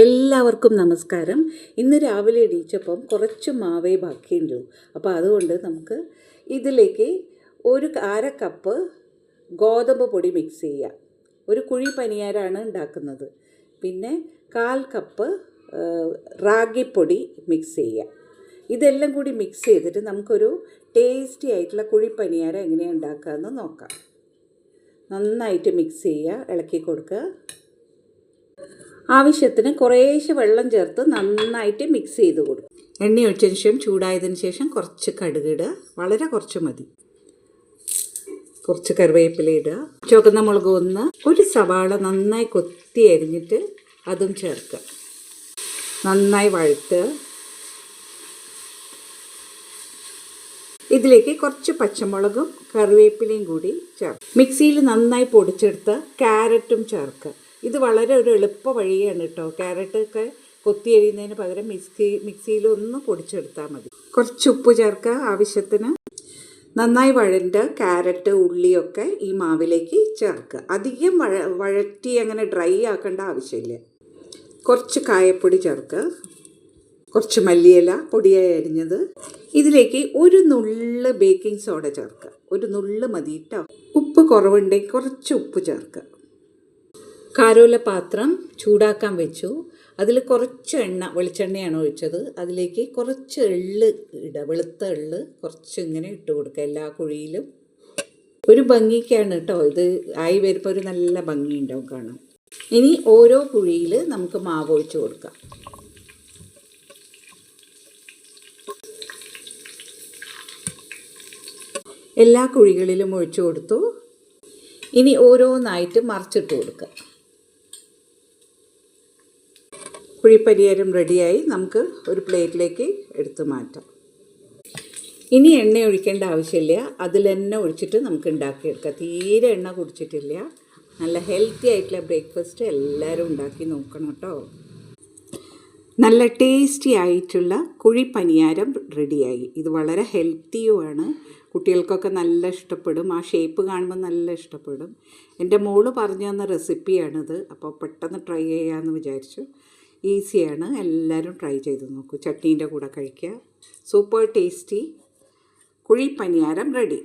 എല്ലാവർക്കും നമസ്കാരം. ഇന്ന് രാവിലെ എണീച്ചപ്പം കുറച്ച് മാവേ ബാക്കിയുള്ളൂ. അപ്പോൾ അതുകൊണ്ട് നമുക്ക് ഇതിലേക്ക് ഒരു അര കപ്പ് ഗോതമ്പ് പൊടി മിക്സ് ചെയ്യാം. ഒരു കുഴി പനിയാരാണ് ഉണ്ടാക്കുന്നത്. പിന്നെ 1/4 കപ്പ് റാഗിപ്പൊടി മിക്സ് ചെയ്യാം. ഇതെല്ലാം കൂടി മിക്സ് ചെയ്തിട്ട് നമുക്കൊരു ടേസ്റ്റി ആയിട്ടുള്ള കുഴിപ്പനിയാരം എങ്ങനെയാണ് ഉണ്ടാക്കുകയെന്ന് നോക്കാം. നന്നായിട്ട് മിക്സ് ചെയ്യുക, ഇളക്കി കൊടുക്കുക. ആവശ്യത്തിന് കുറേശ്ശെ വെള്ളം ചേർത്ത് നന്നായിട്ട് മിക്സ് ചെയ്ത് കൊടുക്കും. എണ്ണ ഒഴിച്ചതിന് ശേഷം ചൂടായതിന് ശേഷം കുറച്ച് കടുക് ഇടുക, വളരെ കുറച്ച് മതി. കുറച്ച് കറിവേപ്പില ഇടുക, ചുവന്ന മുളക് ഒരു സവാള നന്നായി കൊത്തി അരിഞ്ഞിട്ട് അതും ചേർക്കുക. നന്നായി വഴറ്റുക. ഇതിലേക്ക് കുറച്ച് പച്ചമുളകും കറിവേപ്പിലയും കൂടി ചേർക്കുക. മിക്സിയിൽ നന്നായി പൊടിച്ചെടുത്ത ക്യാരറ്റും ചേർക്കുക. ഇത് വളരെ ഒരു എളുപ്പ വഴിയാണ് കേട്ടോ. ക്യാരറ്റൊക്കെ കൊത്തി എറിയുന്നതിന് പകരം മിക്സിയിൽ ഒന്ന് പൊടിച്ചെടുത്താൽ മതി. കുറച്ച് ഉപ്പ് ചേർക്കുക ആവശ്യത്തിന്. നന്നായി വഴണ്ട ക്യാരറ്റ് ഉള്ളിയൊക്കെ ഈ മാവിലേക്ക് ചേർക്കുക. അധികം വഴറ്റി അങ്ങനെ ഡ്രൈ ആക്കേണ്ട ആവശ്യമില്ല. കുറച്ച് കായപ്പൊടി ചേർക്കുക, കുറച്ച് മല്ലിയില പൊടിയായി അരിഞ്ഞത്. ഇതിലേക്ക് ഒരു നുള്ള് ബേക്കിംഗ് സോഡ ചേർക്കുക. ഒരു നുള്ള് മതി കേട്ടോ. ഉപ്പ് കുറവുണ്ടെങ്കിൽ കുറച്ച് ഉപ്പ് ചേർക്കുക. കാരോല പാത്രം ചൂടാക്കാൻ വെച്ചു. അതിൽ കുറച്ച് വെളിച്ചെണ്ണയാണ് ഒഴിച്ചത്. അതിലേക്ക് കുറച്ച് എള്ള് ഇടുക, വെളുത്ത എള്ള് കുറച്ച് ഇങ്ങനെ ഇട്ട് കൊടുക്കുക എല്ലാ കുഴിയിലും. ഒരു ഭംഗിക്കാണ് കേട്ടോ ഇത്. ആയി വരുമ്പോൾ ഒരു നല്ല ഭംഗി ഉണ്ടാവും കാണാം. ഇനി ഓരോ കുഴിയിൽ നമുക്ക് മാവ് ഒഴിച്ച് കൊടുക്കാം. എല്ലാ കുഴികളിലും ഒഴിച്ചു കൊടുത്തു. ഇനി ഓരോന്നായിട്ട് മറിച്ചിട്ട് കൊടുക്കുക. കുഴിപ്പരിയാരം റെഡിയായി. നമുക്ക് ഒരു പ്ലേറ്റിലേക്ക് എടുത്ത് മാറ്റാം. ഇനി എണ്ണ ഒഴിക്കേണ്ട ആവശ്യമില്ല. അതിൽ തന്നെ ഒഴിച്ചിട്ട് നമുക്ക് ഉണ്ടാക്കിയെടുക്കാം. തീരെ എണ്ണ കുടിച്ചിട്ടില്ല. നല്ല ഹെൽത്തി ആയിട്ടുള്ള ബ്രേക്ക്ഫാസ്റ്റ് എല്ലാവരും ഉണ്ടാക്കി നോക്കണം കേട്ടോ. നല്ല ടേസ്റ്റി ആയിട്ടുള്ള കുഴിപ്പനിയാരം റെഡിയായി. ഇത് വളരെ ഹെൽത്തിയുമാണ്. കുട്ടികൾക്കൊക്കെ നല്ല ഇഷ്ടപ്പെടും. ആ ഷേപ്പ് കാണുമ്പോൾ നല്ല ഇഷ്ടപ്പെടും. എൻ്റെ മോള് പറഞ്ഞു തന്ന റെസിപ്പിയാണിത്. അപ്പോൾ പെട്ടെന്ന് ട്രൈ ചെയ്യാമെന്ന് വിചാരിച്ചു. ഈസിയാണ്, എല്ലാവരും ട്രൈ ചെയ്ത് നോക്കൂ. ചട്നീൻ്റെ കൂടെ കഴിക്കുക. Super tasty kuzhipaniyaram ready.